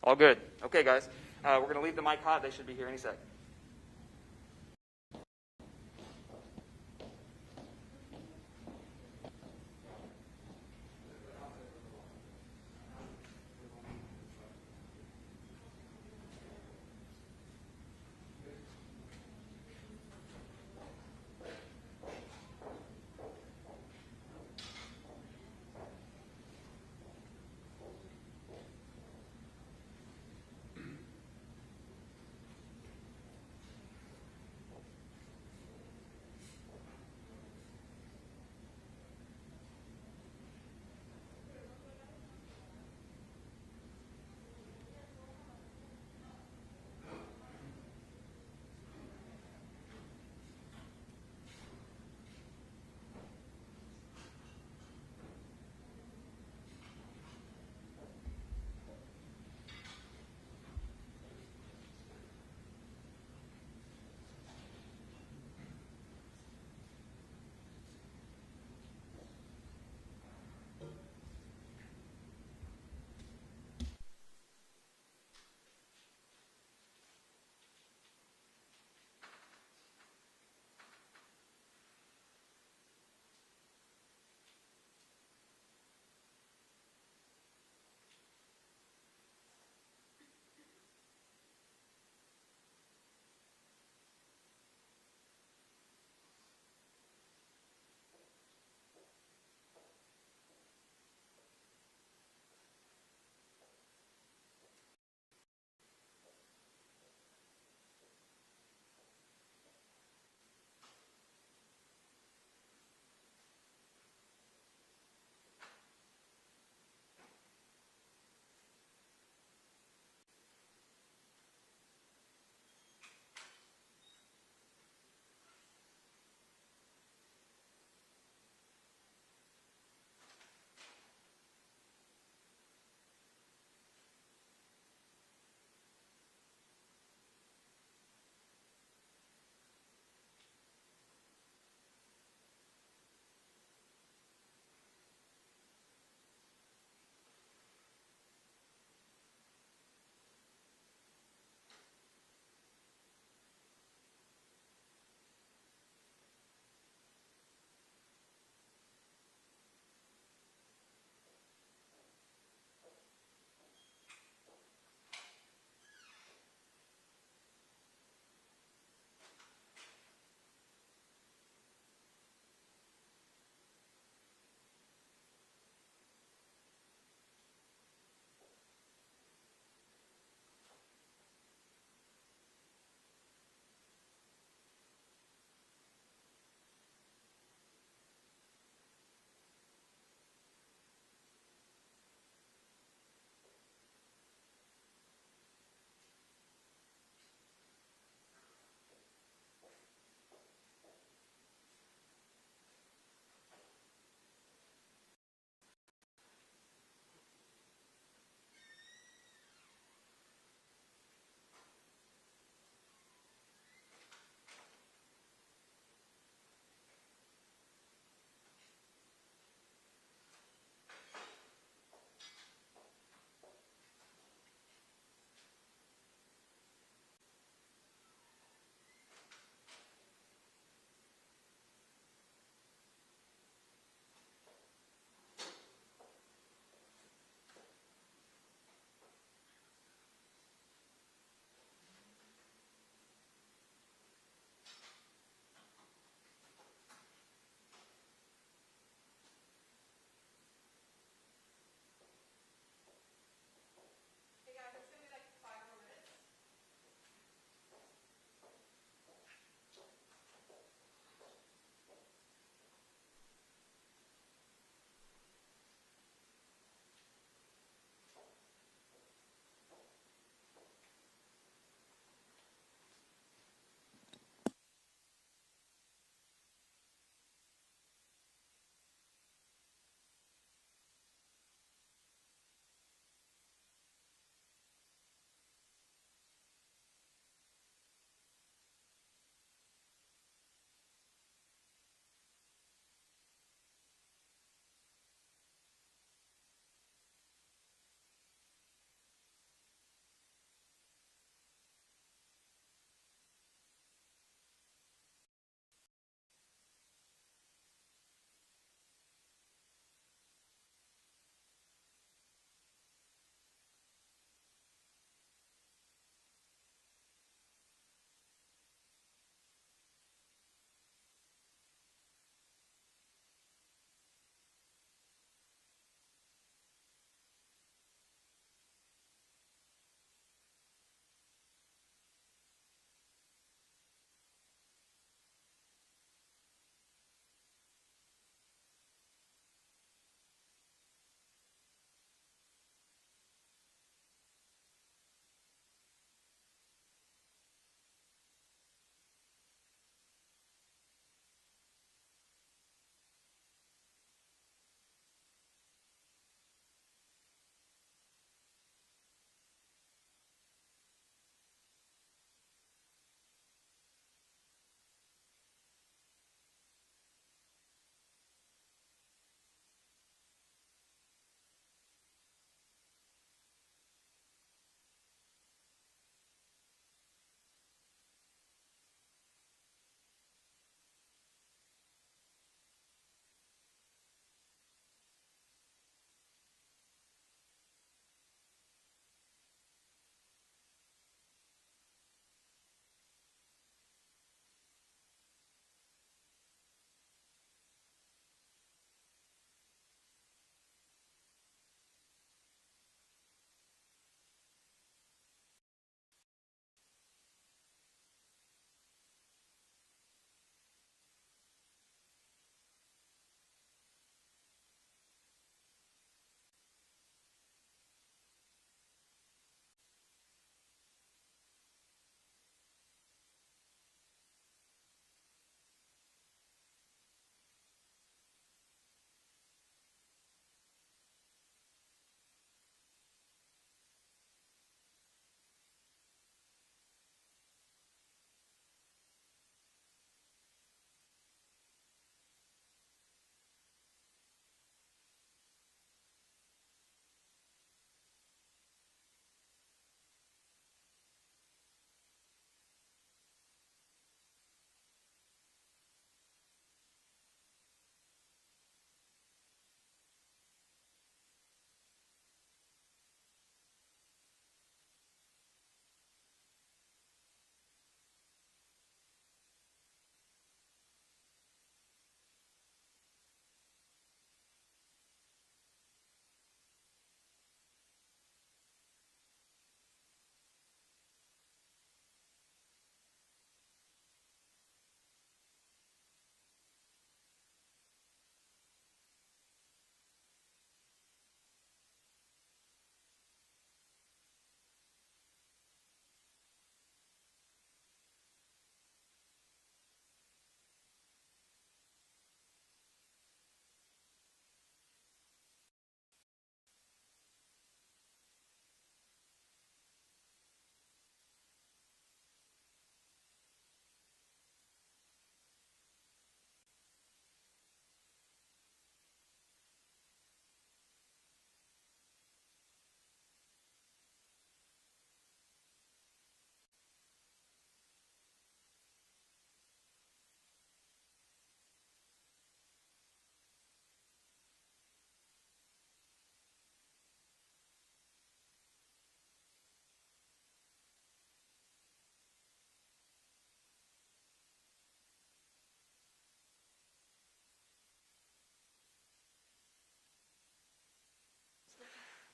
All good. Okay, guys. We're going to leave the mic hot. They should be here any sec.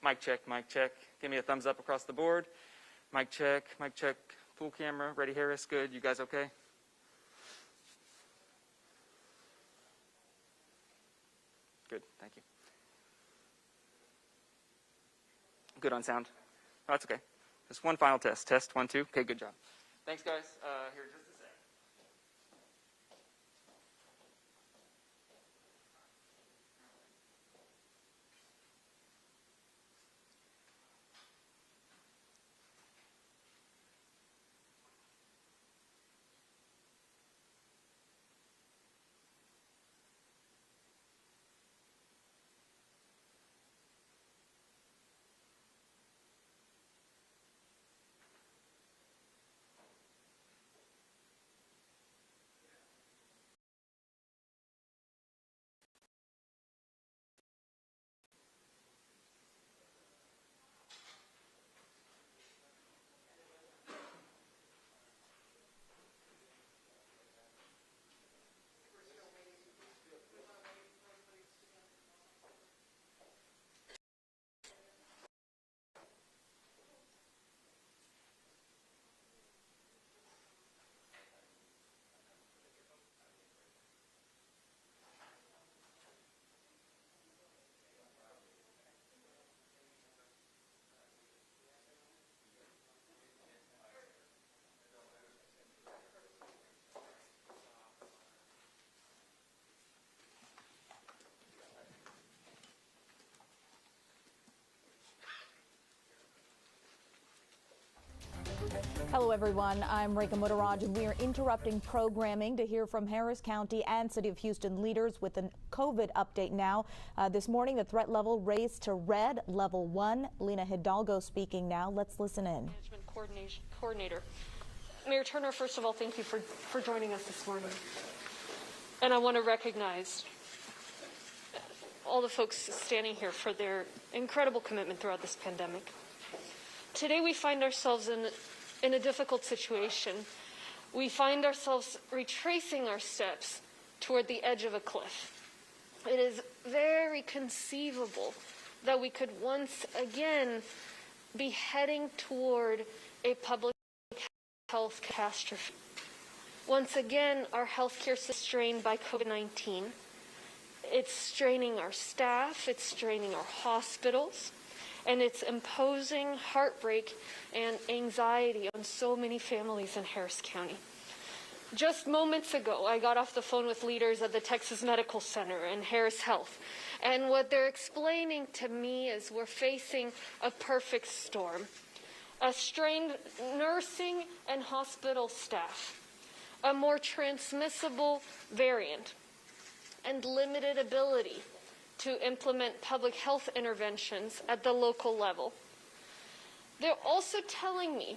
Mic check, mic check. Give me a thumbs up across the board. Mic check, full camera. Ready, Harris? Good. You guys okay? Good, thank you. Good on sound? Oh, that's okay. Just one final test. Test, 1, 2. Okay, good job. Thanks, guys. Here, just a sec. Hello, everyone. I'm Rekha Muttaraj, and we are interrupting programming to hear from Harris County and City of Houston leaders with a COVID update now. This morning, the threat level raised to red, level 1. Lina Hidalgo speaking now. Let's listen in. Management Coordinator. Mayor Turner, first of all, thank you for joining us this morning. And I want to recognize all the folks standing here for their incredible commitment throughout this pandemic. Today, we find ourselves in a difficult situation. We find ourselves retracing our steps toward the edge of a cliff. It is very conceivable that we could once again be heading toward a public health catastrophe. Once again, our healthcare system is strained by COVID-19. It's straining our staff, it's straining our hospitals, and it's imposing heartbreak and anxiety on so many families in Harris County. Just moments ago, I got off the phone with leaders at the Texas Medical Center and Harris Health, and what they're explaining to me is we're facing a perfect storm. A strained nursing and hospital staff, a more transmissible variant, and limited ability to implement public health interventions at the local level. They're also telling me,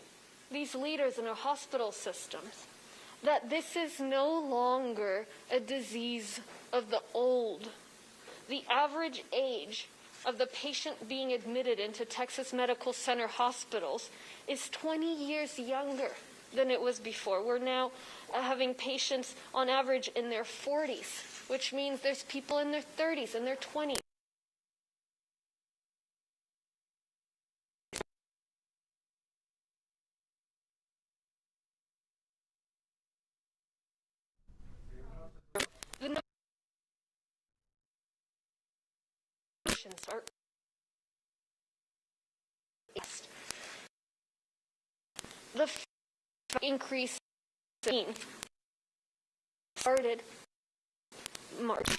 these leaders in our hospital systems, that this is no longer a disease of the old. The average age of the patient being admitted into Texas Medical Center hospitals is 20 years younger than it was before. We're now having patients on average in their 40s, which means there's people in their 30s and their 20s. The patients are the increase started March.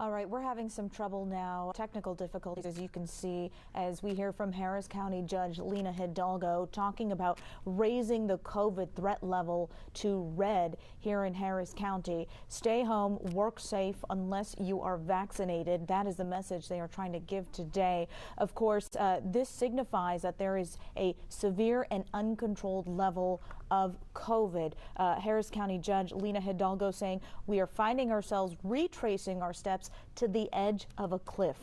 All right, we're having some trouble now, technical difficulties, as you can see, as we hear from Harris County Judge Lina Hidalgo talking about raising the COVID threat level to red here in Harris County. Stay home, work safe unless you are vaccinated. That is the message they are trying to give today. Of course, this signifies that there is a severe and uncontrolled level of COVID. Harris County Judge Lina Hidalgo saying we are finding ourselves retracing our steps to the edge of a cliff,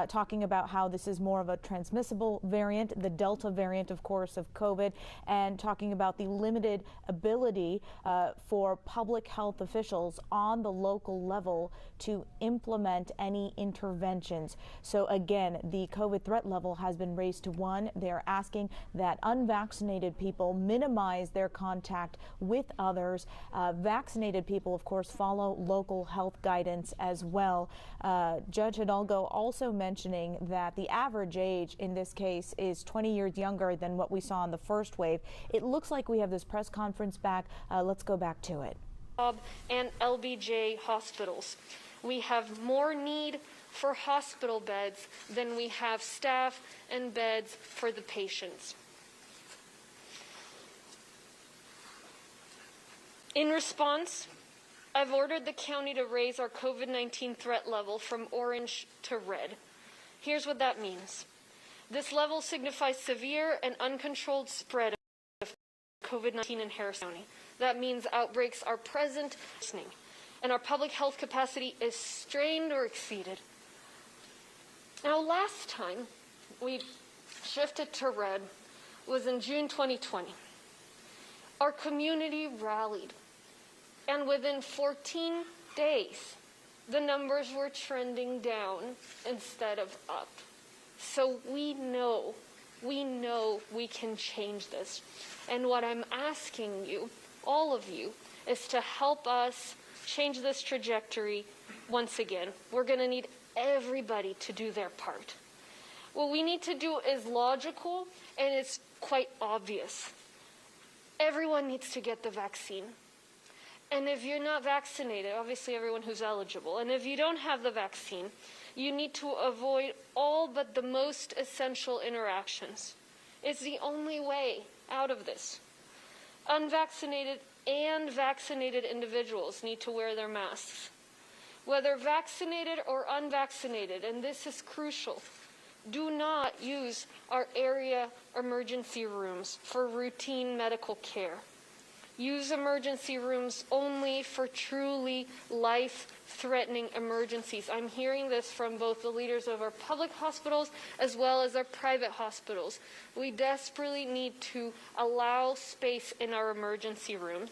talking about how this is more of a transmissible variant, the Delta variant, of course, of COVID, and talking about the limited ability for public health officials on the local level to implement any interventions. So again, the COVID threat level has been raised to 1. They're asking that unvaccinated people minimize their contact with others. Vaccinated people, of course, follow local health guidance as well. Judge Hidalgo also mentioning that the average age in this case is 20 years younger than what we saw in the first wave. It looks like we have this press conference back. Let's go back to it. And LBJ hospitals. We have more need for hospital beds than we have staff and beds for the patients. In response, I've ordered the county to raise our COVID-19 threat level from orange to red. Here's what that means. This level signifies severe and uncontrolled spread of COVID-19 in Harris County. That means outbreaks are present, and our public health capacity is strained or exceeded. Now, last time we shifted to red was in June 2020. Our community rallied, and within 14 days, the numbers were trending down instead of up. So we know we can change this. And what I'm asking you, all of you, is to help us change this trajectory once again. We're going to need everybody to do their part. What we need to do is logical, and it's quite obvious. Everyone needs to get the vaccine. And if you're not vaccinated, obviously everyone who's eligible, and if you don't have the vaccine, you need to avoid all but the most essential interactions. It's the only way out of this. Unvaccinated and vaccinated individuals need to wear their masks. Whether vaccinated or unvaccinated, and this is crucial, do not use our area emergency rooms for routine medical care. Use emergency rooms only for truly life-threatening emergencies. I'm hearing this from both the leaders of our public hospitals as well as our private hospitals. We desperately need to allow space in our emergency rooms.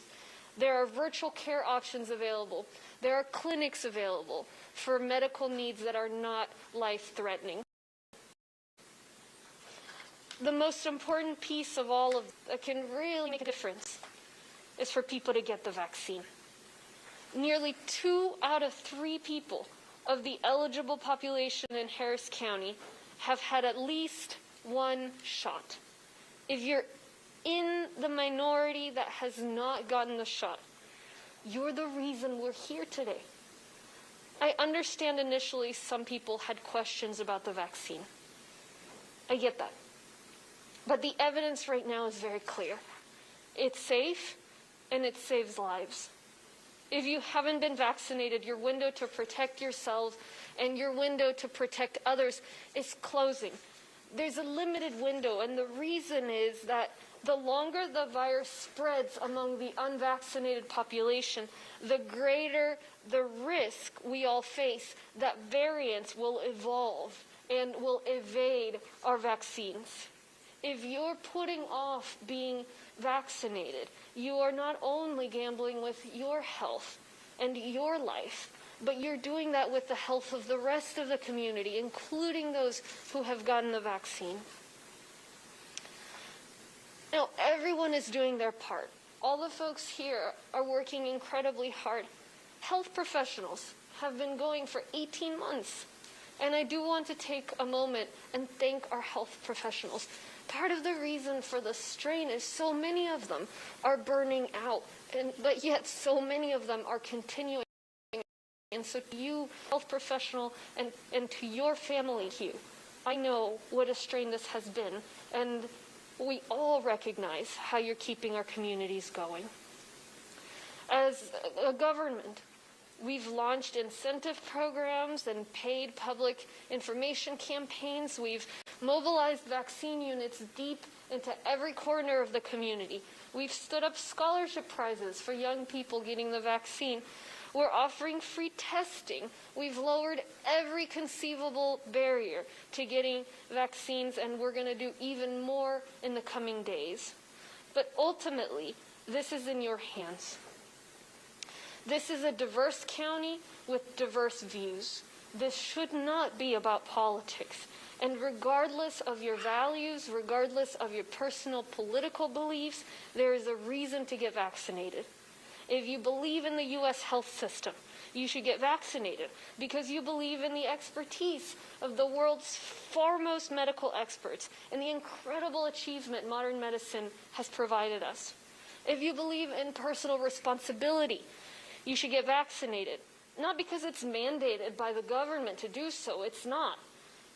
There are virtual care options available. There are clinics available for medical needs that are not life-threatening. The most important piece of all of that can really make a difference is for people to get the vaccine. Nearly 2 out of 3 people of the eligible population in Harris County have had at least 1 shot. If you're in the minority that has not gotten the shot, you're the reason we're here today. I understand initially some people had questions about the vaccine. I get that. But the evidence right now is very clear. It's safe, and it saves lives. If you haven't been vaccinated, your window to protect yourself and your window to protect others is closing. There's a limited window, and the reason is that the longer the virus spreads among the unvaccinated population, the greater the risk we all face that variants will evolve and will evade our vaccines. If you're putting off being vaccinated, you are not only gambling with your health and your life, but you're doing that with the health of the rest of the community, including those who have gotten the vaccine. Now, everyone is doing their part. All the folks here are working incredibly hard. Health professionals have been going for 18 months. And I do want to take a moment and thank our health professionals. Part of the reason for the strain is so many of them are burning out, but yet so many of them are continuing. And so to you, health professional, and to your family, Hugh, I know what a strain this has been, and we all recognize how you're keeping our communities going. As a government, we've launched incentive programs and paid public information campaigns. We've mobilized vaccine units deep into every corner of the community. We've stood up scholarship prizes for young people getting the vaccine. We're offering free testing. We've lowered every conceivable barrier to getting vaccines, and we're going to do even more in the coming days. But ultimately, this is in your hands. This is a diverse county with diverse views. This should not be about politics. And regardless of your values, regardless of your personal political beliefs, there is a reason to get vaccinated. If you believe in the U.S. health system, you should get vaccinated because you believe in the expertise of the world's foremost medical experts and the incredible achievement modern medicine has provided us. If you believe in personal responsibility, you should get vaccinated. Not because it's mandated by the government to do so, it's not,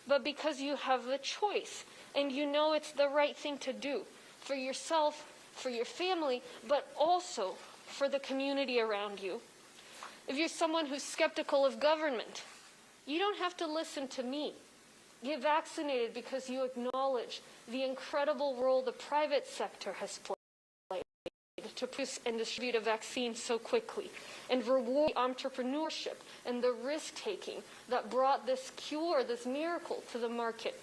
but because you have the choice and you know it's the right thing to do for yourself, for your family, but also for the community around you. If you're someone who's skeptical of government, you don't have to listen to me. Get vaccinated because you acknowledge the incredible role the private sector has played to produce and distribute a vaccine so quickly, and reward entrepreneurship and the risk-taking that brought this cure, this miracle, to the market.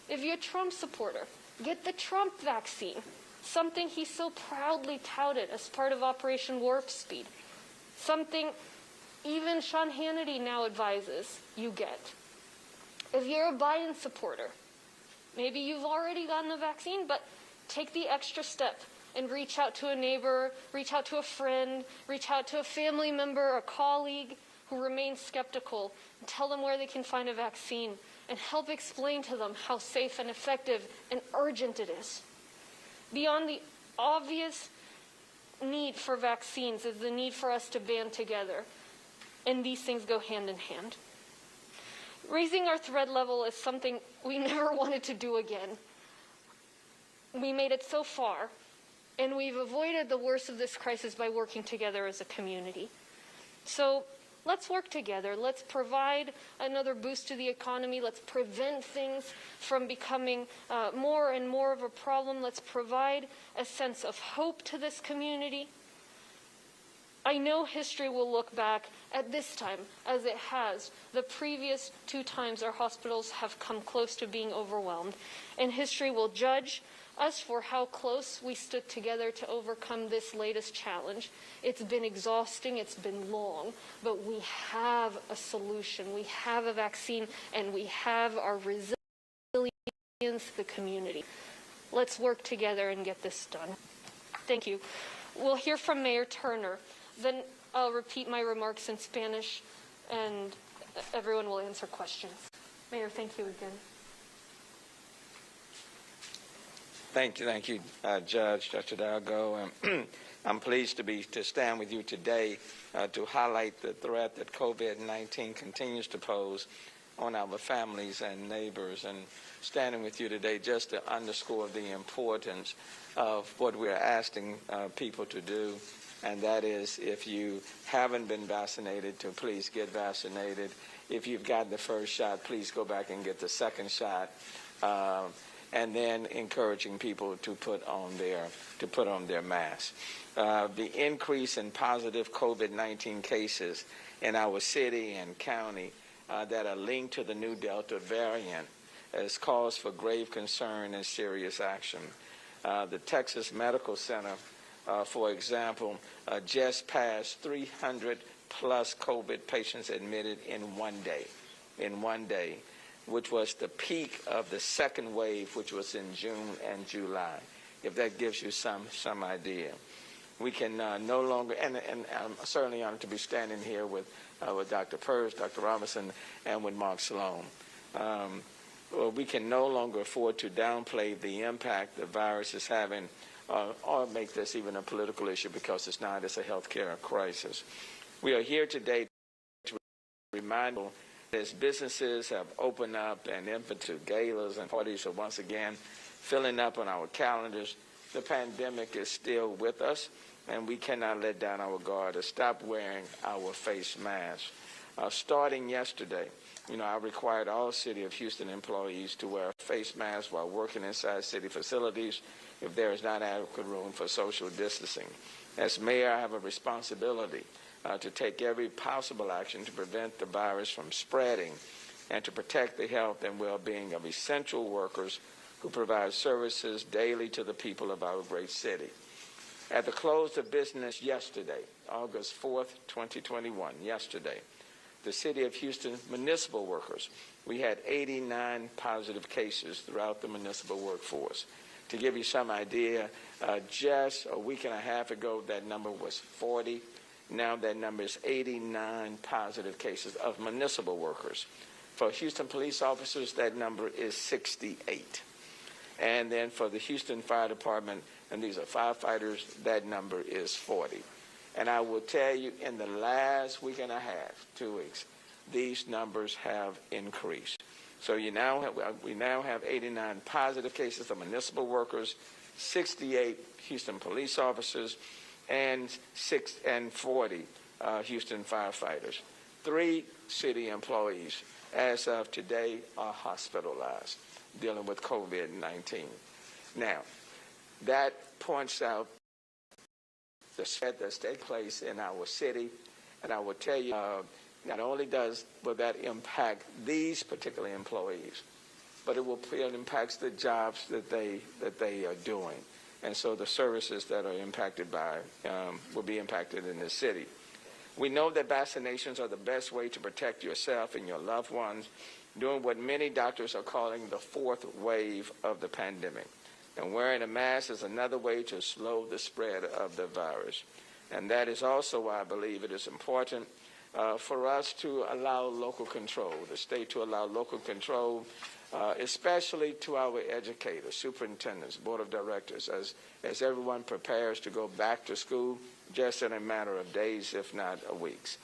If you're a Trump supporter, get the Trump vaccine, something he so proudly touted as part of Operation Warp Speed, something even Sean Hannity now advises you get. If you're a Biden supporter, maybe you've already gotten the vaccine, but take the extra step and reach out to a neighbor, reach out to a friend, reach out to a family member, a colleague who remains skeptical, and tell them where they can find a vaccine, and help explain to them how safe and effective and urgent it is. Beyond the obvious need for vaccines is the need for us to band together, and these things go hand in hand. Raising our threat level is something we never wanted to do again. We made it so far, and we've avoided the worst of this crisis by working together as a community. So let's work together. Let's provide another boost to the economy. Let's prevent things from becoming more and more of a problem. Let's provide a sense of hope to this community. I know history will look back at this time as it has the previous 2 times our hospitals have come close to being overwhelmed, and history will judge us for how close we stood together to overcome this latest challenge. It's been exhausting, it's been long, but we have a solution. We have a vaccine, and we have our resilience, the community. Let's work together and get this done. Thank you. We'll hear from Mayor Turner. Then I'll repeat my remarks in Spanish, and everyone will answer questions. Mayor, thank you again. Thank you, Judge Hidalgo. I'm pleased to stand with you today to highlight the threat that COVID-19 continues to pose on our families and neighbors, and standing with you today just to underscore the importance of what we're asking people to do, and that is, if you haven't been vaccinated, to please get vaccinated. If you've got the first shot, please go back and get the second shot. And then encouraging people to put on their masks. The increase in positive COVID-19 cases in our city and county that are linked to the new Delta variant has cause for grave concern and serious action. The Texas Medical Center, for example, just passed 300 plus COVID patients admitted in one day, which was the peak of the second wave, which was in June and July, if that gives you some idea. We can no longer, and I'm certainly honored to be standing here with Dr. Purse, Dr. Robinson, and with Mark Sloan. We can no longer afford to downplay the impact the virus is having or make this even a political issue, because it's not. It's a healthcare crisis. We are here today to remind you, as businesses have opened up and instituted galas and parties are once again filling up on our calendars, the pandemic is still with us, and we cannot let down our guard or stop wearing our face masks. Starting yesterday, I required all City of Houston employees to wear a face masks while working inside city facilities if there is not adequate room for social distancing. As mayor, I have a responsibility to take every possible action to prevent the virus from spreading and to protect the health and well-being of essential workers who provide services daily to the people of our great city. At the close of business yesterday, August 4th, 2021, yesterday, the City of Houston municipal workers, we had 89 positive cases throughout the municipal workforce. To give you some idea, just a week and a half ago, that number was 40. Now that number is 89 positive cases of municipal workers. For Houston police officers, that number is 68. And then for the Houston Fire Department, and these are firefighters, that number is 40. And I will tell you, in the last week and a half, 2 weeks, these numbers have increased. So we now have 89 positive cases of municipal workers, 68 Houston police officers, and 40 Houston firefighters. 3 city employees, as of today, are hospitalized, dealing with COVID-19. Now, that points out the spread that's taking place in our city, and I will tell you, not only will that impact these particular employees, but it impacts the jobs that they are doing, and so the services that are impacted by will be impacted in this city. We know that vaccinations are the best way to protect yourself and your loved ones during what many doctors are calling the 4th wave of the pandemic. And wearing a mask is another way to slow the spread of the virus. And that is also why I believe it is important for us to allow local control, the state to allow local control, especially to our educators, superintendents, board of directors, as everyone prepares to go back to school just in a matter of days, if not weeks.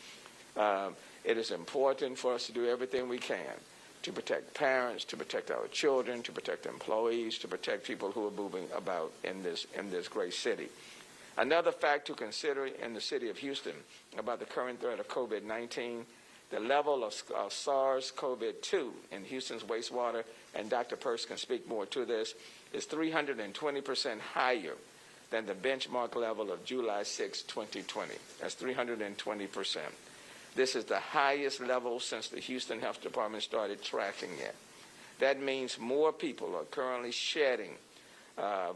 It is important for us to do everything we can to protect parents, to protect our children, to protect employees, to protect people who are moving about in this great city. Another fact to consider in the city of Houston about the current threat of COVID-19, the level of SARS-CoV-2 in Houston's wastewater, and Dr. Peirce can speak more to this, is 320% higher than the benchmark level of July 6, 2020. That's 320%. This is the highest level since the Houston Health Department started tracking it. That means more people are currently shedding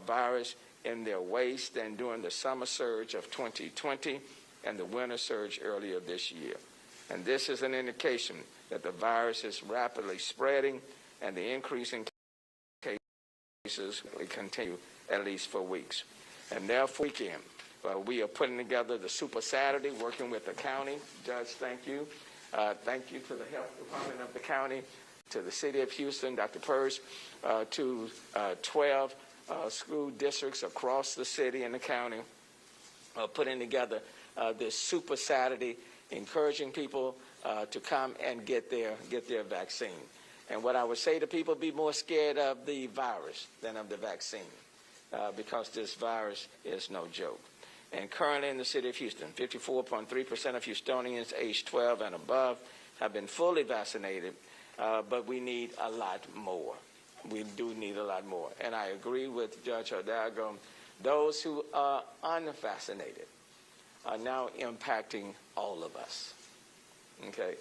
virus in their waste than during the summer surge of 2020 and the winter surge earlier this year. And this is an indication that the virus is rapidly spreading and the increase in cases will continue at least for weeks. And therefore, we are putting together the Super Saturday, working with the county. Judge, thank you. Thank you to the Health Department of the county, to the City of Houston, Dr. Peirce, to 12 school districts across the city and the county, putting together this Super Saturday, encouraging people to come and get their vaccine. And what I would say to people, be more scared of the virus than of the vaccine, because this virus is no joke. And currently in the city of Houston, 54.3% of Houstonians aged 12 and above have been fully vaccinated, but we need a lot more. We do need a lot more. And I agree with Judge Hidalgo. Those who are unvaccinated are now impacting all of us. Okay?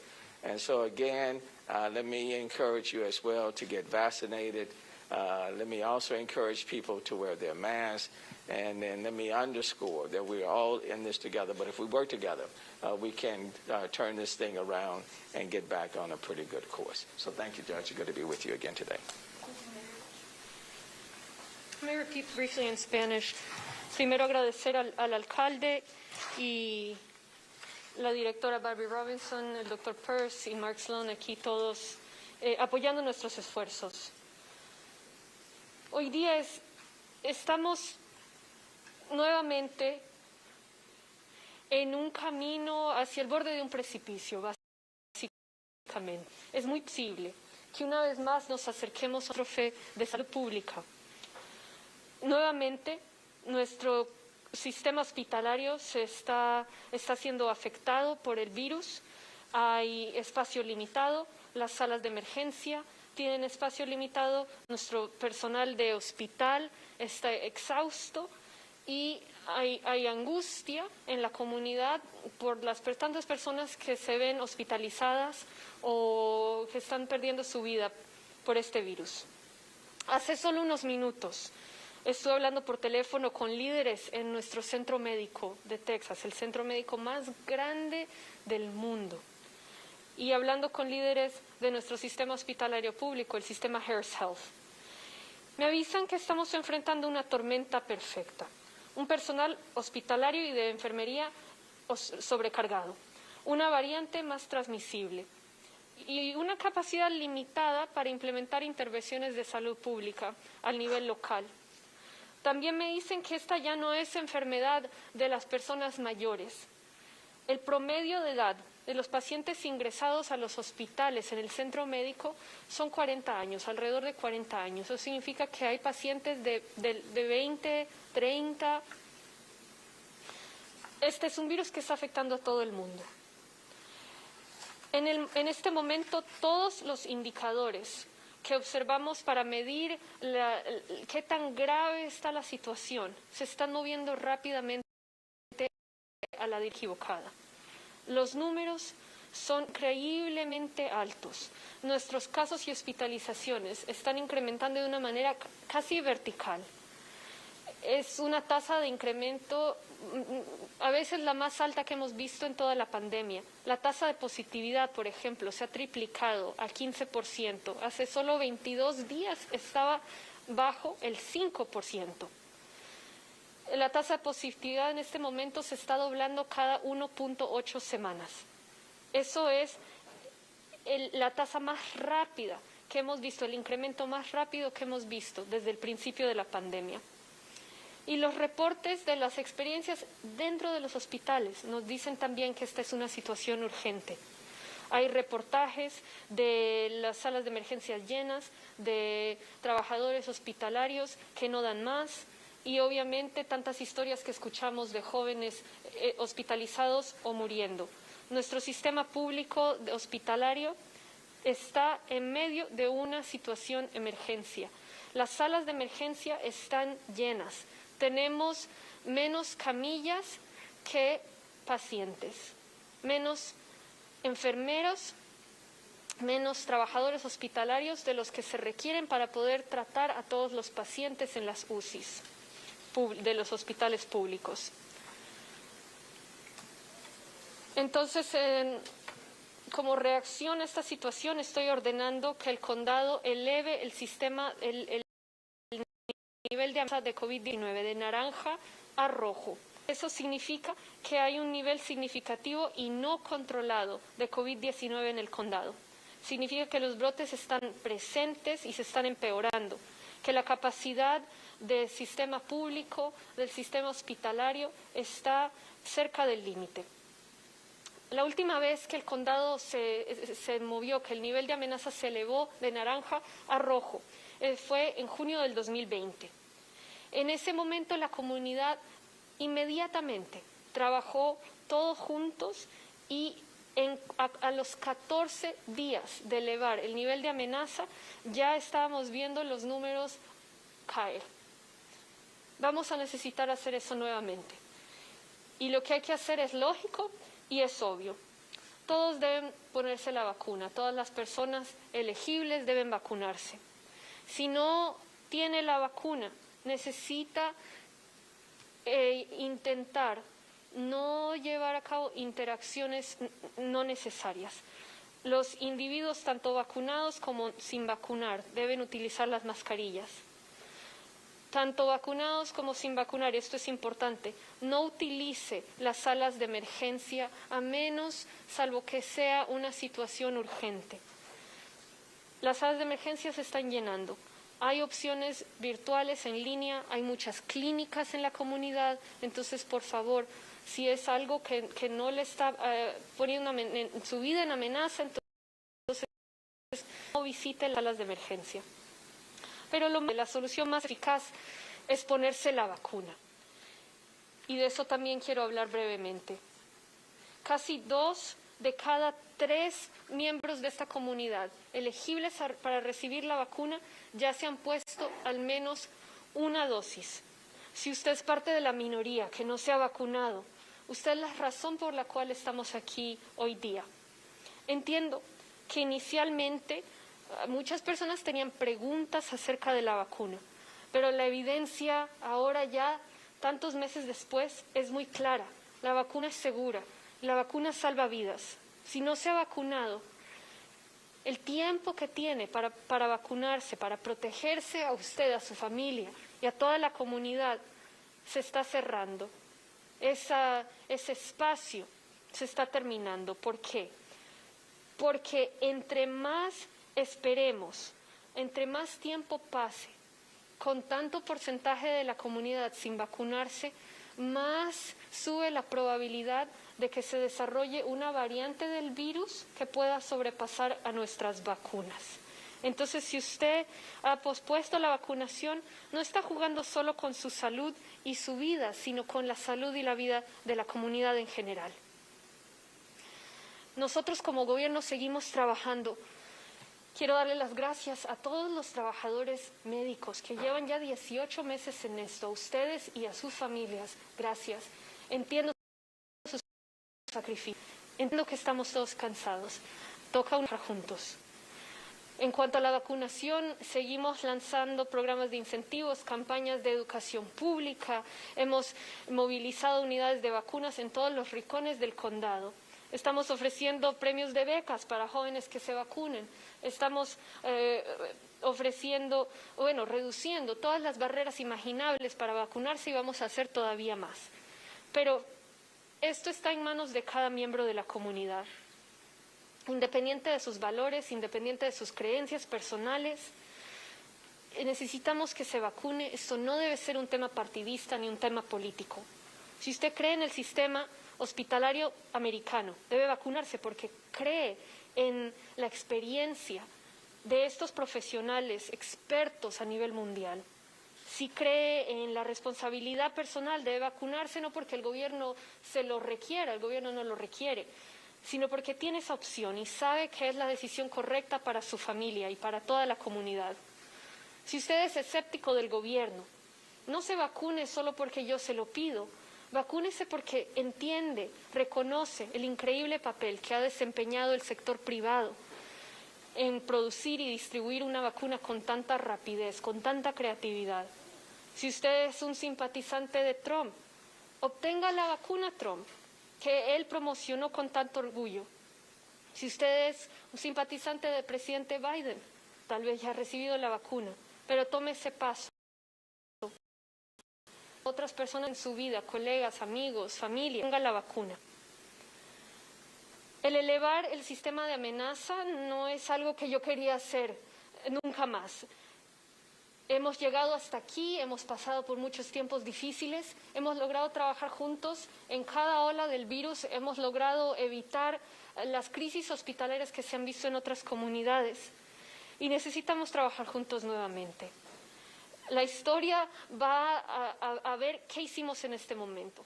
And so again, let me encourage you as well to get vaccinated. Let me also encourage people to wear their masks. And then let me underscore that we're all in this together. But if we work together, we can turn this thing around and get back on a pretty good course. So thank you, Judge. It's good to be with you again today. Let me repeat briefly in Spanish. Primero agradecer al alcalde y la directora Barbie Robinson, el doctor Peirce y Mark Sloan, aquí todos apoyando nuestros esfuerzos. Hoy día estamos nuevamente en un camino hacia el borde de un precipicio, básicamente. Es muy posible que una vez más nos acerquemos a otro fe de salud pública. Nuevamente, nuestro sistema hospitalario está siendo afectado por el virus. Hay espacio limitado, las salas de emergencia tienen espacio limitado, nuestro personal de hospital está exhausto y hay angustia en la comunidad por las tantas personas que se ven hospitalizadas o que están perdiendo su vida por este virus. Hace solo unos minutos estuve hablando por teléfono con líderes en nuestro centro médico de Texas, el centro médico más grande del mundo, y hablando con líderes de nuestro sistema hospitalario público, el sistema Harris Health. Me avisan que estamos enfrentando una tormenta perfecta, un personal hospitalario y de enfermería sobrecargado, una variante más transmisible y una capacidad limitada para implementar intervenciones de salud pública al nivel local. También me dicen que esta ya no es enfermedad de las personas mayores. El promedio de edad de los pacientes ingresados a los hospitales en el centro médico son 40 años, alrededor de 40 años. Eso significa que hay pacientes de 20, 30. Este es un virus que está afectando a todo el mundo. En este momento, todos los indicadores que observamos para medir qué tan grave está la situación se están moviendo rápidamente a la equivocada. Los números son increíblemente altos. Nuestros casos y hospitalizaciones están incrementando de una manera casi vertical. Es una tasa de incremento a veces la más alta que hemos visto en toda la pandemia. La tasa de positividad, por ejemplo, se ha triplicado al 15%. Hace solo 22 días estaba bajo el 5%. La tasa de positividad en este momento se está doblando cada 1.8 semanas. Eso es la tasa más rápida que hemos visto, el incremento más rápido que hemos visto desde el principio de la pandemia. Y los reportes de las experiencias dentro de los hospitales nos dicen también que esta es una situación urgente. Hay reportajes de las salas de emergencias llenas, de trabajadores hospitalarios que no dan más y obviamente tantas historias que escuchamos de jóvenes hospitalizados o muriendo. Nuestro sistema público hospitalario está en medio de una situación de emergencia. Las salas de emergencia están llenas. Tenemos menos camillas que pacientes, menos enfermeros, menos trabajadores hospitalarios de los que se requieren para poder tratar a todos los pacientes en las UCIs de los hospitales públicos. Entonces, como reacción a esta situación, estoy ordenando que el condado eleve el nivel de amenaza de COVID-19 de naranja a rojo. Eso significa que hay un nivel significativo y no controlado de COVID-19 en el condado. Significa que los brotes están presentes y se están empeorando, que la capacidad del sistema público, del sistema hospitalario, está cerca del límite. La última vez que el condado se movió, que el nivel de amenaza se elevó de naranja a rojo, fue en junio del 2020. En ese momento la comunidad inmediatamente trabajó todos juntos y a los 14 días de elevar el nivel de amenaza ya estábamos viendo los números caer. Vamos a necesitar hacer eso nuevamente. Y lo que hay que hacer es lógico y es obvio. Todos deben ponerse la vacuna, todas las personas elegibles deben vacunarse. Si no tiene la vacuna, necesita intentar no llevar a cabo interacciones no necesarias. Los individuos, tanto vacunados como sin vacunar, deben utilizar las mascarillas. Tanto vacunados como sin vacunar, esto es importante, no utilice las salas de emergencia a menos, salvo que sea una situación urgente. Las salas de emergencia se están llenando. Hay opciones virtuales en línea, hay muchas clínicas en la comunidad, entonces, por favor, si es algo que no le está poniendo su vida en amenaza, entonces no visite las salas de emergencia. Pero la solución más eficaz es ponerse la vacuna. Y de eso también quiero hablar brevemente. Casi 2 de cada 3 miembros de esta comunidad elegibles para recibir la vacuna ya se han puesto al menos una dosis. Si usted es parte de la minoría que no se ha vacunado, usted es la razón por la cual estamos aquí hoy día. Entiendo que inicialmente muchas personas tenían preguntas acerca de la vacuna, pero la evidencia ahora ya, tantos meses después, es muy clara. La vacuna es segura, la vacuna salva vidas. Si no se ha vacunado, el tiempo que tiene para vacunarse, para protegerse a usted, a su familia y a toda la comunidad, se está cerrando. Ese espacio se está terminando. ¿Por qué? Porque entre más esperemos, entre más tiempo pase, con tanto porcentaje de la comunidad sin vacunarse, más sube la probabilidad de que se desarrolle una variante del virus que pueda sobrepasar a nuestras vacunas. Entonces, si usted ha pospuesto la vacunación, no está jugando solo con su salud y su vida, sino con la salud y la vida de la comunidad en general. Nosotros como gobierno seguimos trabajando. Quiero darle las gracias a todos los trabajadores médicos que llevan ya 18 meses en esto, a ustedes y a sus familias. Gracias. Entiendo su sacrificio. Entiendo que estamos todos cansados. Toca unir juntos. En cuanto a la vacunación, seguimos lanzando programas de incentivos, campañas de educación pública. Hemos movilizado unidades de vacunas en todos los rincones del condado. Estamos ofreciendo premios de becas para jóvenes que se vacunen. Estamos reduciendo todas las barreras imaginables para vacunarse y vamos a hacer todavía más. Pero esto está en manos de cada miembro de la comunidad. Independiente de sus valores, independiente de sus creencias personales, necesitamos que se vacune. Esto no debe ser un tema partidista ni un tema político. Si usted cree en el sistema hospitalario americano, debe vacunarse porque cree en la experiencia de estos profesionales expertos a nivel mundial. Si cree en la responsabilidad personal, debe vacunarse no porque el gobierno se lo requiera, el gobierno no lo requiere, sino porque tiene esa opción y sabe que es la decisión correcta para su familia y para toda la comunidad. Si usted es escéptico del gobierno, no se vacune solo porque yo se lo pido. Vacúnese porque entiende, reconoce el increíble papel que ha desempeñado el sector privado en producir y distribuir una vacuna con tanta rapidez, con tanta creatividad. Si usted es un simpatizante de Trump, obtenga la vacuna Trump, que él promocionó con tanto orgullo. Si usted es un simpatizante del presidente Biden, tal vez ya ha recibido la vacuna, pero tome ese paso. Otras personas en su vida, colegas, amigos, familia, ponga la vacuna. El elevar el sistema de amenaza no es algo que yo quería hacer nunca más. Hemos llegado hasta aquí, hemos pasado por muchos tiempos difíciles, hemos logrado trabajar juntos en cada ola del virus, hemos logrado evitar las crisis hospitalarias que se han visto en otras comunidades y necesitamos trabajar juntos nuevamente. La historia va a ver qué hicimos en este momento.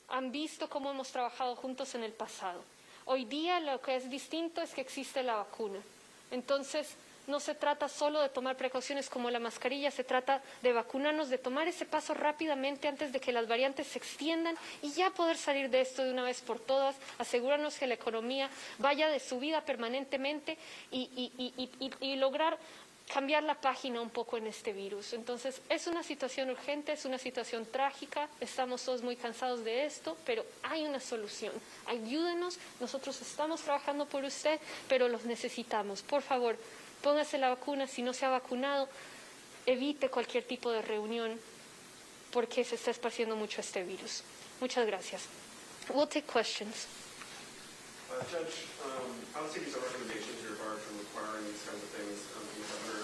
Han visto cómo hemos trabajado juntos en el pasado. Hoy día lo que es distinto es que existe la vacuna. Entonces, no se trata solo de tomar precauciones como la mascarilla, se trata de vacunarnos, de tomar ese paso rápidamente antes de que las variantes se extiendan y ya poder salir de esto de una vez por todas, asegurarnos que la economía vaya de subida permanentemente y lograr cambiar la página un poco en este virus. Entonces, es una situación urgente, es una situación trágica, estamos todos muy cansados de esto, pero hay una solución. Ayúdenos, nosotros estamos trabajando por usted, pero los necesitamos. Por favor, póngase la vacuna, si no se ha vacunado, evite cualquier tipo de reunión, porque se está esparciendo mucho este virus. Muchas gracias. We'll take questions. Judge, obviously these are recommendations you're barred from requiring these kinds of things from the governor.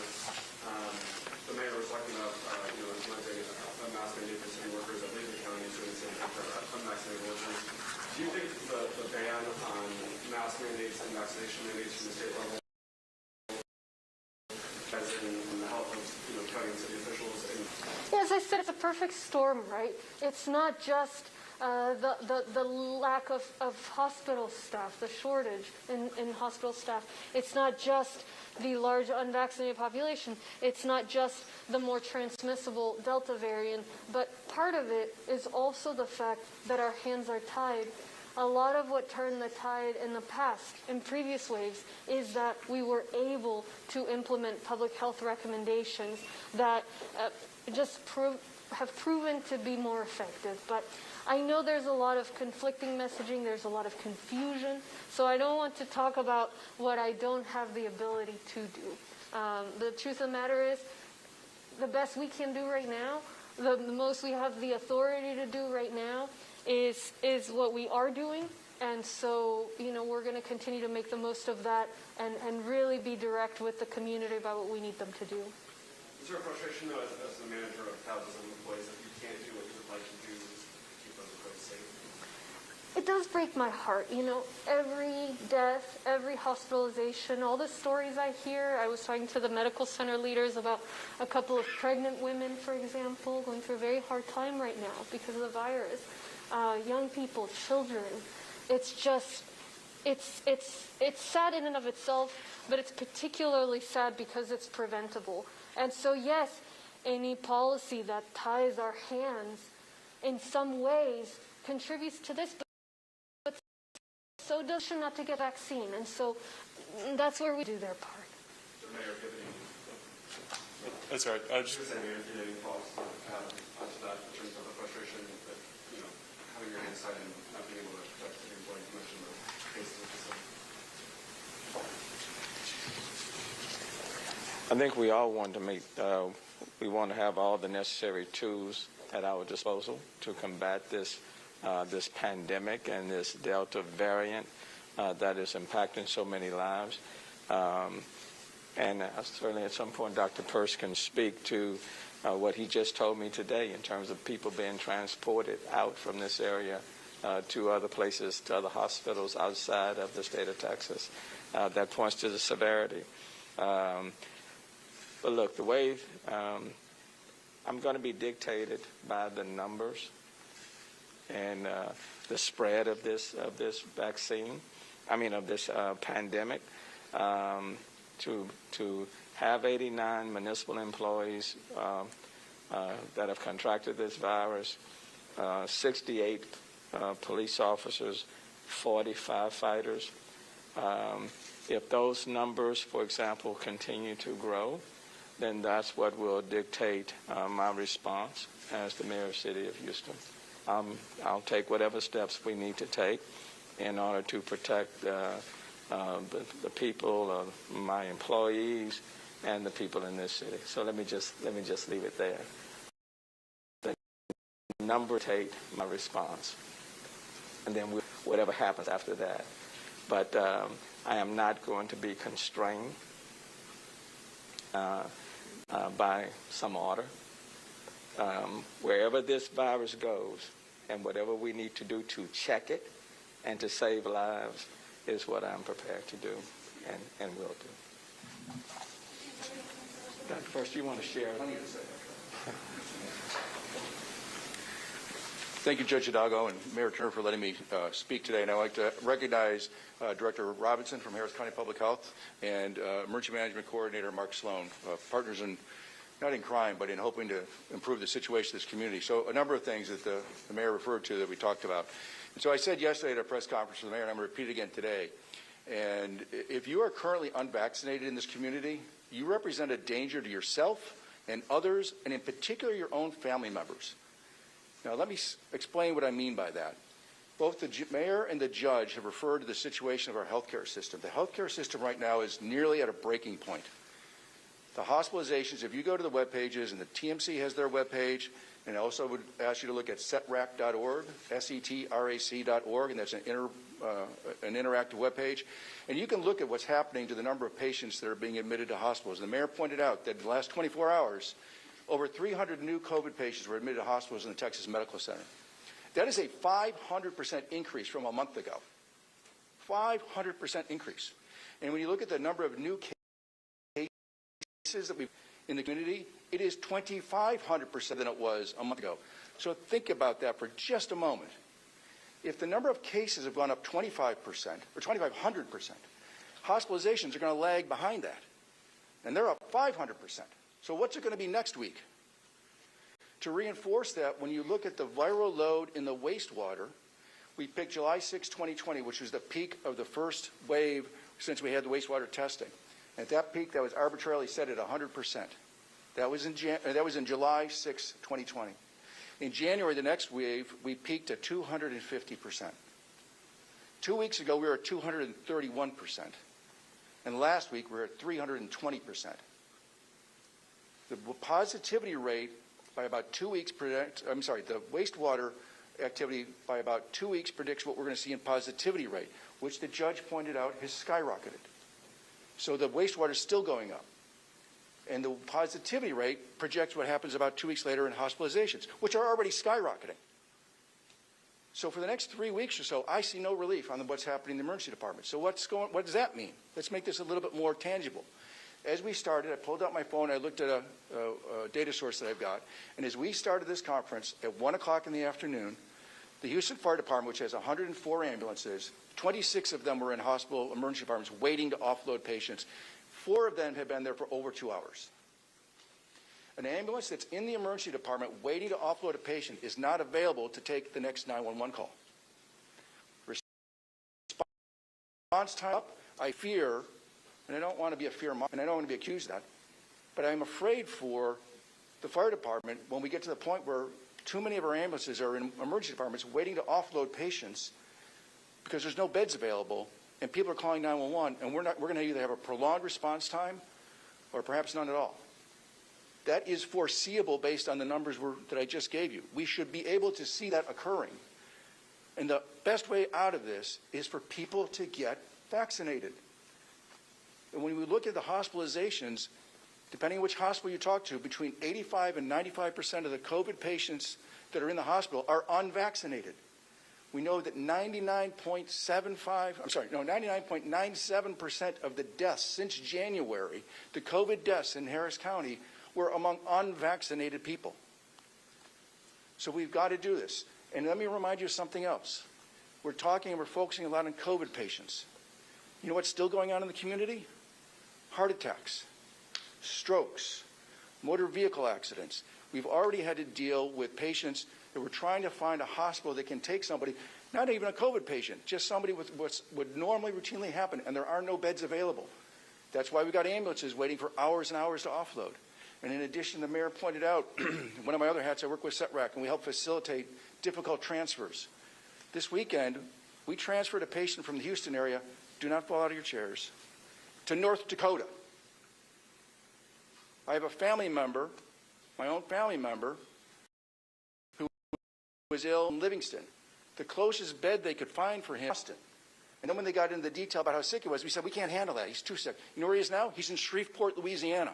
The mayor was talking about, implementing a mask mandate for city workers at Lincoln County and doing the same thing for unvaccinated workers. Do you think the ban on mask mandates and vaccination mandates from the state level, as in the help of county and city officials? As I said, it's a perfect storm, right? It's not just the lack of hospital staff, the shortage in hospital staff. It's not just the large unvaccinated population. It's not just the more transmissible Delta variant, but part of it is also the fact that our hands are tied. A lot of what turned the tide in the past, in previous waves, is that we were able to implement public health recommendations that have proven to be more effective. But I know there's a lot of conflicting messaging, there's a lot of confusion, so I don't want to talk about what I don't have the ability to do. The truth of the matter is, the best we can do right now, the most we have the authority to do right now, is what we are doing. And so, we're going to continue to make the most of that and really be direct with the community about what we need them to do. Is there a frustration, though, as the manager of thousands of employees, that you can't do what you would like to do to keep those employees safe? It does break my heart. Every death, every hospitalization, all the stories I hear. I was talking to the medical center leaders about a couple of pregnant women, for example, going through a very hard time right now because of the virus. Young people, children. It's just, it's sad in and of itself, but it's particularly sad because it's preventable. And so, yes, any policy that ties our hands in some ways contributes to this, but so does not to get vaccine. And so that's where we do their part. The mayor giving. That's all right. Just saying, if you have any thoughts onto that in terms of the frustration that, having your hands tied and not being able to protect the employees, you mentioned the cases of facility. I think we all want to we want to have all the necessary tools at our disposal to combat this pandemic and this Delta variant that is impacting so many lives. And certainly at some point, Dr. Peirce can speak to what he just told me today in terms of people being transported out from this area to other places, to other hospitals outside of the state of Texas. That points to the severity. But look, the way I'm going to be dictated by the numbers and the spread of this pandemic. To have 89 municipal employees that have contracted this virus, 68 police officers, 40 firefighters. If those numbers, for example, continue to grow, then that's what will dictate my response as the mayor of the city of Houston. I'll take whatever steps we need to take in order to protect the people, my employees, and the people in this city. So let me just leave it there. The number take my response, and then whatever happens after that. But I am not going to be constrained by some order. Wherever this virus goes, and whatever we need to do to check it and to save lives is what I'm prepared to do and will do. Dr. First, you want to share? Thank you, Judge Hidalgo and Mayor Turner, for letting me speak today. And I'd like to recognize Director Robinson from Harris County Public Health and Emergency Management Coordinator Mark Sloan, partners in not in crime, but in hoping to improve the situation of this community. So a number of things that the mayor referred to that we talked about. And so I said yesterday at a press conference with the mayor, and I'm going to repeat it again today. And if you are currently unvaccinated in this community, you represent a danger to yourself and others, and in particular your own family members. Now, let me explain what I mean by that. Both the mayor and the judge have referred to the situation of our healthcare system. The healthcare system right now is nearly at a breaking point. The hospitalizations, if you go to the web pages, and the TMC has their web page, and I also would ask you to look at setrac.org, setrac.org, and that's an interactive web page. And you can look at what's happening to the number of patients that are being admitted to hospitals. The mayor pointed out that in the last 24 hours, over 300 new COVID patients were admitted to hospitals in the Texas Medical Center. That is a 500% increase from a month ago. 500% increase. And when you look at the number of new cases that we've in the community, it is 2,500% than it was a month ago. So think about that for just a moment. If the number of cases have gone up 25% or 2,500%, hospitalizations are going to lag behind that. And they're up 500%. So what's it going to be next week? To reinforce that, when you look at the viral load in the wastewater, we picked July 6, 2020, which was the peak of the first wave since we had the wastewater testing. At that peak, that was arbitrarily set at 100%. That was in July 6, 2020. In January, the next wave, we peaked at 250%. 2 weeks ago, we were at 231%. And last week, we were at 320%. The positivity rate by about 2 weeks, the wastewater activity by about 2 weeks predicts what we're going to see in positivity rate, which the judge pointed out has skyrocketed. So the wastewater is still going up. And the positivity rate projects what happens about 2 weeks later in hospitalizations, which are already skyrocketing. So for the next 3 weeks or so, I see no relief on what's happening in the emergency department. So what does that mean? Let's make this a little bit more tangible. As we started, I pulled out my phone, I looked at a data source that I've got, and as we started this conference at 1 o'clock in the afternoon, the Houston Fire Department, which has 104 ambulances, 26 of them were in hospital emergency departments waiting to offload patients. 4 of them have been there for over 2 hours. An ambulance that's in the emergency department waiting to offload a patient is not available to take the next 911 call. Response time up, I fear, and I don't want to be a fearmonger, and I don't want to be accused of that, but I'm afraid for the fire department when we get to the point where too many of our ambulances are in emergency departments waiting to offload patients because there's no beds available, and people are calling 911, and we're going to either have a prolonged response time or perhaps none at all. That is foreseeable based on the numbers that I just gave you. We should be able to see that occurring. And the best way out of this is for people to get vaccinated. And when we look at the hospitalizations, depending on which hospital you talk to, between 85 and 95% of the COVID patients that are in the hospital are unvaccinated. We know that 99.97% of the deaths since January, the COVID deaths in Harris County, were among unvaccinated people. So we've got to do this. And let me remind you of something else. We're focusing a lot on COVID patients. You know what's still going on in the community? Heart attacks, strokes, motor vehicle accidents. We've already had to deal with patients that we're trying to find a hospital that can take somebody, not even a COVID patient, just somebody with what would normally routinely happen, and there are no beds available. That's why we've got ambulances waiting for hours and hours to offload. And in addition, the mayor pointed out, one of my other hats, I work with SETRAC, and we help facilitate difficult transfers. This weekend, we transferred a patient from the Houston area, do not fall out of your chairs, to North Dakota. I have a family member, my own family member, who was ill in Livingston. The closest bed they could find for him was Austin. And then when they got into the detail about how sick he was, we said, we can't handle that. He's too sick. You know where he is now? He's in Shreveport, Louisiana.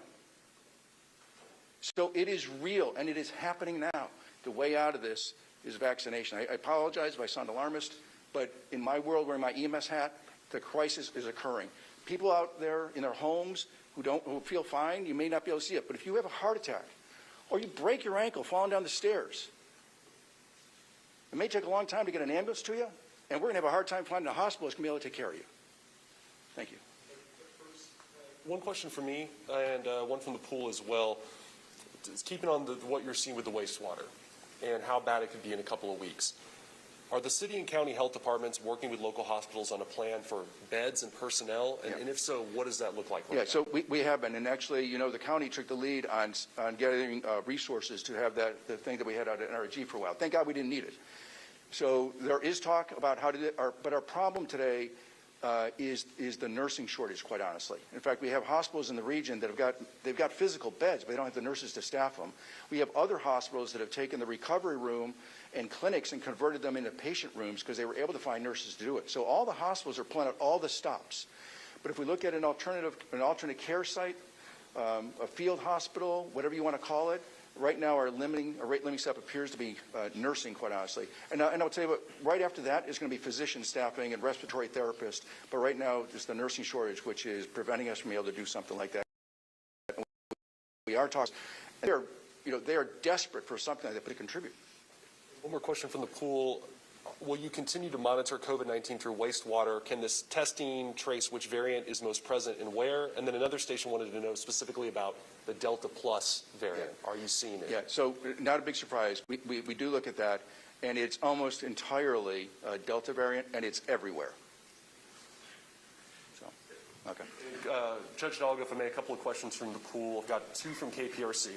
So it is real, and it is happening now. The way out of this is vaccination. I apologize if I sound alarmist, but in my world, wearing my EMS hat, the crisis is occurring. People out there in their homes who feel fine, you may not be able to see it, but if you have a heart attack, or you break your ankle falling down the stairs, it may take a long time to get an ambulance to you, and we're going to have a hard time finding a hospital that's going to be able to take care of you. Thank you. One question for me, and one from the pool as well. It's keeping on what you're seeing with the wastewater and how bad it could be in a couple of weeks. Are the city and county health departments working with local hospitals on a plan for beds and personnel? And if so, what does that look like right now? So we have been. And actually, you know, the county took the lead on getting resources to have the thing that we had out at NRG for a while. Thank God we didn't need it. So there is talk about how to do it. But our problem today is the nursing shortage, quite honestly. In fact, we have hospitals in the region that they've got physical beds, but they don't have the nurses to staff them. We have other hospitals that have taken the recovery room and clinics and converted them into patient rooms because they were able to find nurses to do it. So all the hospitals are pulling out all the stops. But if we look at an alternate care site, a field hospital, whatever you want to call it, right now our rate limiting step appears to be nursing, quite honestly. And I'll tell you what, right after that is going to be physician staffing and respiratory therapists. But right now it's the nursing shortage, which is preventing us from being able to do something like that. We are talking, they are desperate for something like that to contribute. One more question from the pool. Will you continue to monitor COVID-19 through wastewater? Can this testing trace which variant is most present and where? And then another station wanted to know specifically about the Delta Plus variant. Yeah. Are you seeing it? Yeah, so not a big surprise. We do look at that, and it's almost entirely Delta variant, and it's everywhere. So, okay. Judge Hidalgo, if I may, a couple of questions from the pool. I've got two from KPRC.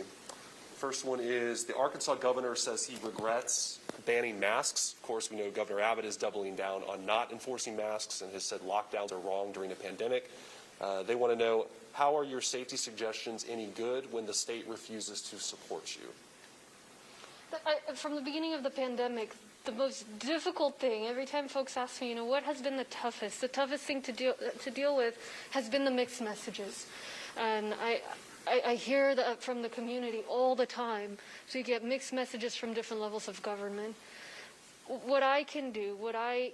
First one is the Arkansas governor says he regrets banning masks. Of course, we know Governor Abbott is doubling down on not enforcing masks and has said lockdowns are wrong during a pandemic. They want to know, how are your safety suggestions any good when the state refuses to support you? From the beginning of the pandemic, the most difficult thing, every time folks ask me, what has been the toughest thing to deal with has been the mixed messages. And I hear that from the community all the time. So you get mixed messages from different levels of government. What I can do, what I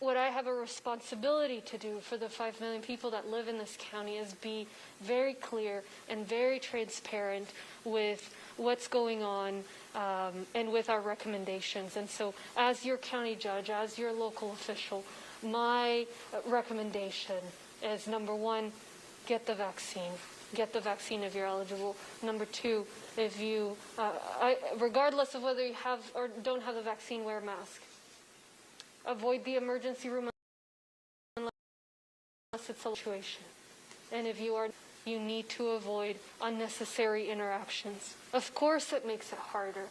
have a responsibility to do for the 5 million people that live in this county is be very clear and very transparent with what's going on and with our recommendations. And so as your county judge, as your local official, my recommendation is, number one, get the vaccine. Get the vaccine if you're eligible. Number two, if you, regardless of whether you have or don't have the vaccine, wear a mask. Avoid the emergency room unless it's a situation. And if you are, you need to avoid unnecessary interactions. Of course it makes it harder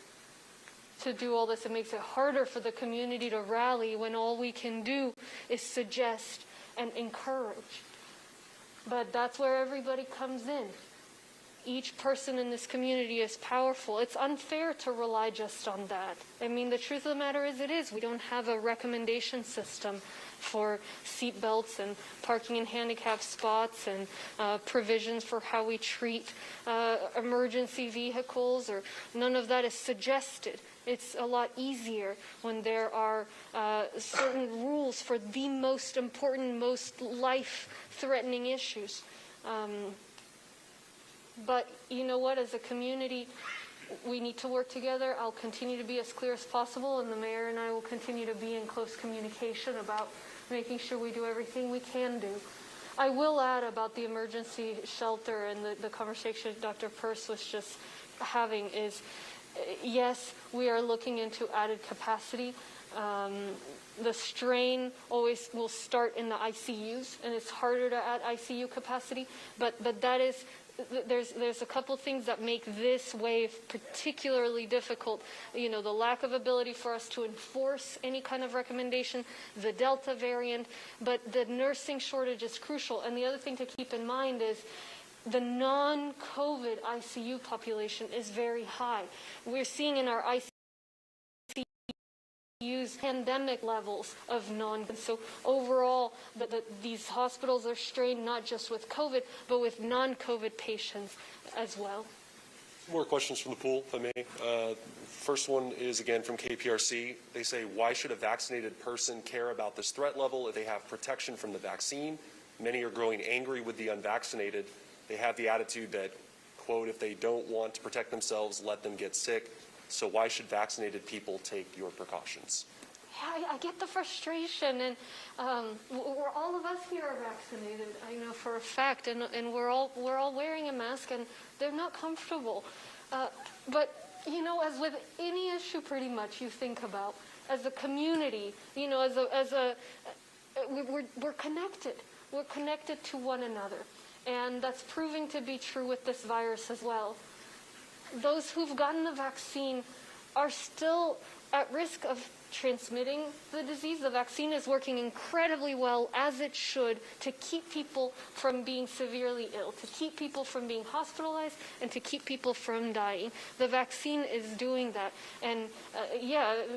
to do all this. It makes it harder for the community to rally when all we can do is suggest and encourage. But that's where everybody comes in. Each person in this community is powerful. It's unfair to rely just on that. I mean, the truth of the matter is it is. We don't have a recommendation system for seat belts and parking in handicapped spots and provisions for how we treat emergency vehicles, or none of that is suggested. It's a lot easier when there are certain rules for the most important, most life-threatening issues. But you know what? As a community, we need to work together. I'll continue to be as clear as possible, and the mayor and I will continue to be in close communication about making sure we do everything we can do. I will add about the emergency shelter and the conversation Dr. Peirce was just having is, yes, we are looking into added capacity. The strain always will start in the ICUs, and it's harder to add ICU capacity, but that is, there's a couple things that make this wave particularly difficult. The lack of ability for us to enforce any kind of recommendation, the Delta variant, but the nursing shortage is crucial. And the other thing to keep in mind is the non-COVID ICU population is very high. We're seeing in our ICU pandemic levels of so overall, these hospitals are strained not just with COVID, but with non-COVID patients as well. More questions from the pool, if I may. First one is again from KPRC. They say, why should a vaccinated person care about this threat level if they have protection from the vaccine? Many are growing angry with the unvaccinated. They have the attitude that, quote, if they don't want to protect themselves, let them get sick. So why should vaccinated people take your precautions? Yeah, I get the frustration, and we're all of us here are vaccinated. I know for a fact, and we're all wearing a mask, and they're not comfortable. But as with any issue, pretty much you think about as a community, we're connected. We're connected to one another, and that's proving to be true with this virus as well. Those who've gotten the vaccine are still at risk of transmitting the disease. The vaccine is working incredibly well, as it should, to keep people from being severely ill, to keep people from being hospitalized, and to keep people from dying. The vaccine is doing that. And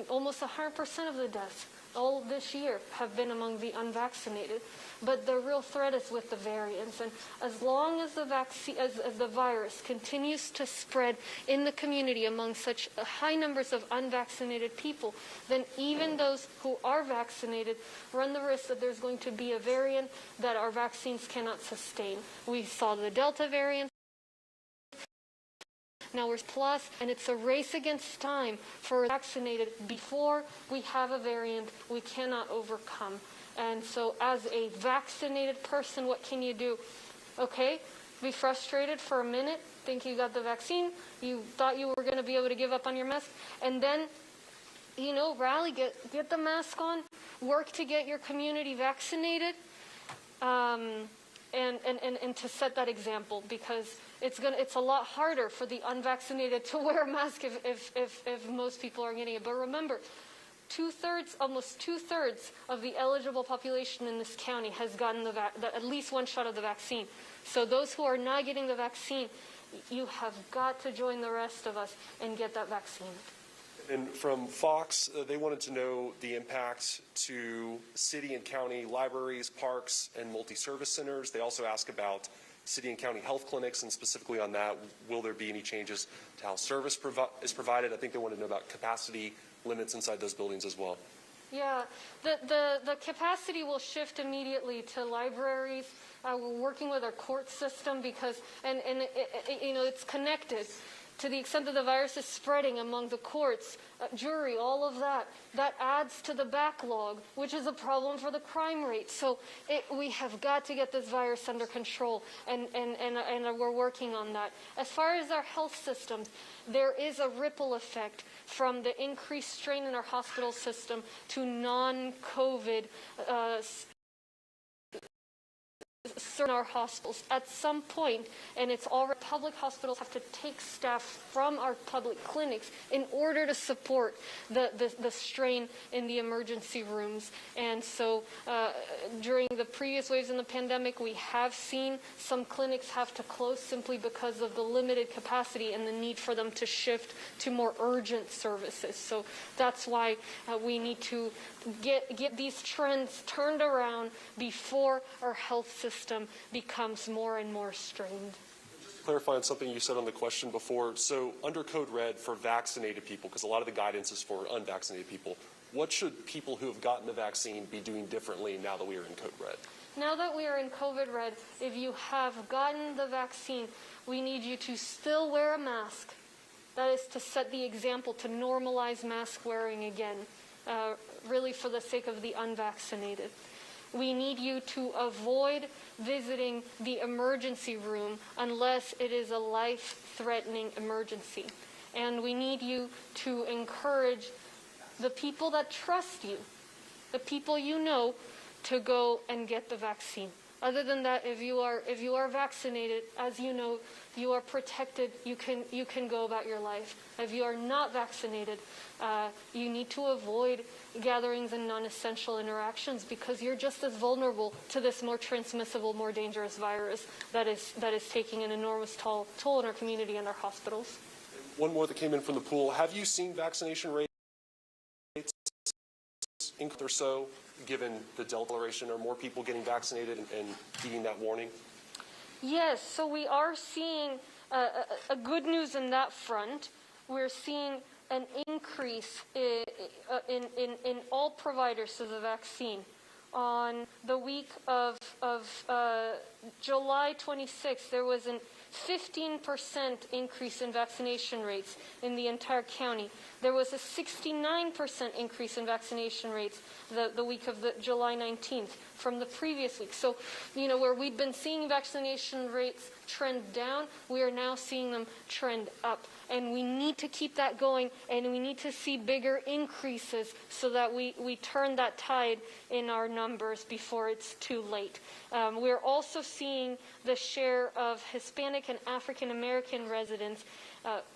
almost 100% of the deaths all this year have been among the unvaccinated. But the real threat is with the variants. And as long as the vaccine, as the virus continues to spread in the community among such high numbers of unvaccinated people, then even those who are vaccinated run the risk that there's going to be a variant that our vaccines cannot sustain. We saw the Delta variant. now we're plus, and it's a race against time for vaccinated before we have a variant we cannot overcome. And so as a vaccinated person, what can you do? Okay, be frustrated for a minute, think you got the vaccine, you thought you were going to be able to give up on your mask, and then, you know, rally, get the mask on, work to get your community vaccinated, and to set that example, because it's a lot harder for the unvaccinated to wear a mask if most people are getting it. But remember, almost two-thirds of the eligible population in this county has gotten at least one shot of the vaccine. So those who are not getting the vaccine, you have got to join the rest of us and get that vaccine. And from Fox, they wanted to know the impact to city and county libraries, parks, and multi-service centers. They also ask about city and county health clinics, and specifically on that, will there be any changes to how service is provided? I think they want to know about capacity limits inside those buildings as well. Yeah, the capacity will shift immediately to libraries. We're working with our court system because, you know, it's connected. To the extent that the virus is spreading among the courts, jury, all of that adds to the backlog, which is a problem for the crime rate. So we have got to get this virus under control, and we're working on that. As far as our health systems, there is a ripple effect from the increased strain in our hospital system to non-COVID in our hospitals. At some point, and it's all public hospitals have to take staff from our public clinics in order to support the strain in the emergency rooms. And so during the previous waves in the pandemic, we have seen some clinics have to close simply because of the limited capacity and the need for them to shift to more urgent services. So that's why we need to get these trends turned around before our health system becomes more and more strained. Just to clarify on something you said on the question before, so under Code Red for vaccinated people, because a lot of the guidance is for unvaccinated people, what should people who have gotten the vaccine be doing differently now that we are in Code Red? Now that we are in COVID Red, if you have gotten the vaccine, we need you to still wear a mask. That is to set the example to normalize mask wearing again, really for the sake of the unvaccinated. We need you to avoid visiting the emergency room unless it is a life-threatening emergency. And we need you to encourage the people that trust you, the people you know, to go and get the vaccine. Other than that, if you are vaccinated, as you know, you are protected. You can go about your life. If you are not vaccinated, you need to avoid gatherings and non-essential interactions because you're just as vulnerable to this more transmissible, more dangerous virus that is taking an enormous toll on our community and our hospitals. One more that came in from the pool. Have you seen vaccination rates increase or so, given the Delta variant? Are more people getting vaccinated and heeding that warning? Yes, so we are seeing a good news in that front. We're seeing an increase in all providers of the vaccine. On the week of July 26th, there was a 15% increase in vaccination rates in the entire county. There was a 69% increase in vaccination rates the week of July 19th from the previous week. So, you know, where we've been seeing vaccination rates trend down, we are now seeing them trend up. And we need to keep that going, and we need to see bigger increases so that we turn that tide in our numbers before it's too late. We're also seeing the share of Hispanic and African American residents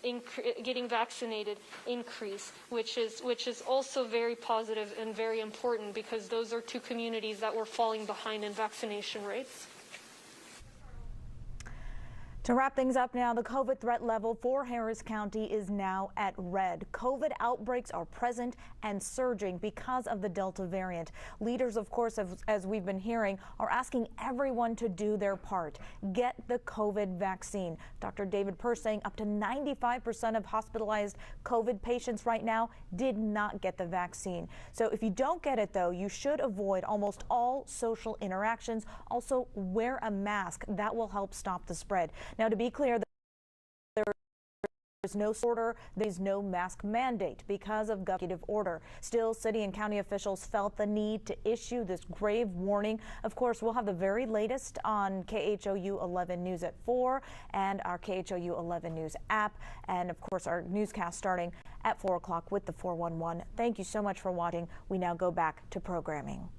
getting vaccinated increase, which is also very positive and very important because those are two communities that were falling behind in vaccination rates. To wrap things up now, the COVID threat level for Harris County is now at red. COVID outbreaks are present and surging because of the Delta variant. Leaders, of course, as we've been hearing, are asking everyone to do their part. Get the COVID vaccine. Dr. David Purse saying up to 95% of hospitalized COVID patients right now did not get the vaccine. So if you don't get it, though, you should avoid almost all social interactions. Also, wear a mask. That will help stop the spread. Now, to be clear, There's no order, there's no mask mandate because of executive order. Still, city and county officials felt the need to issue this grave warning. Of course, we'll have the very latest on KHOU 11 News at 4 and our KHOU 11 News app. And of course, our newscast starting at 4 o'clock with the 411. Thank you so much for watching. We now go back to programming.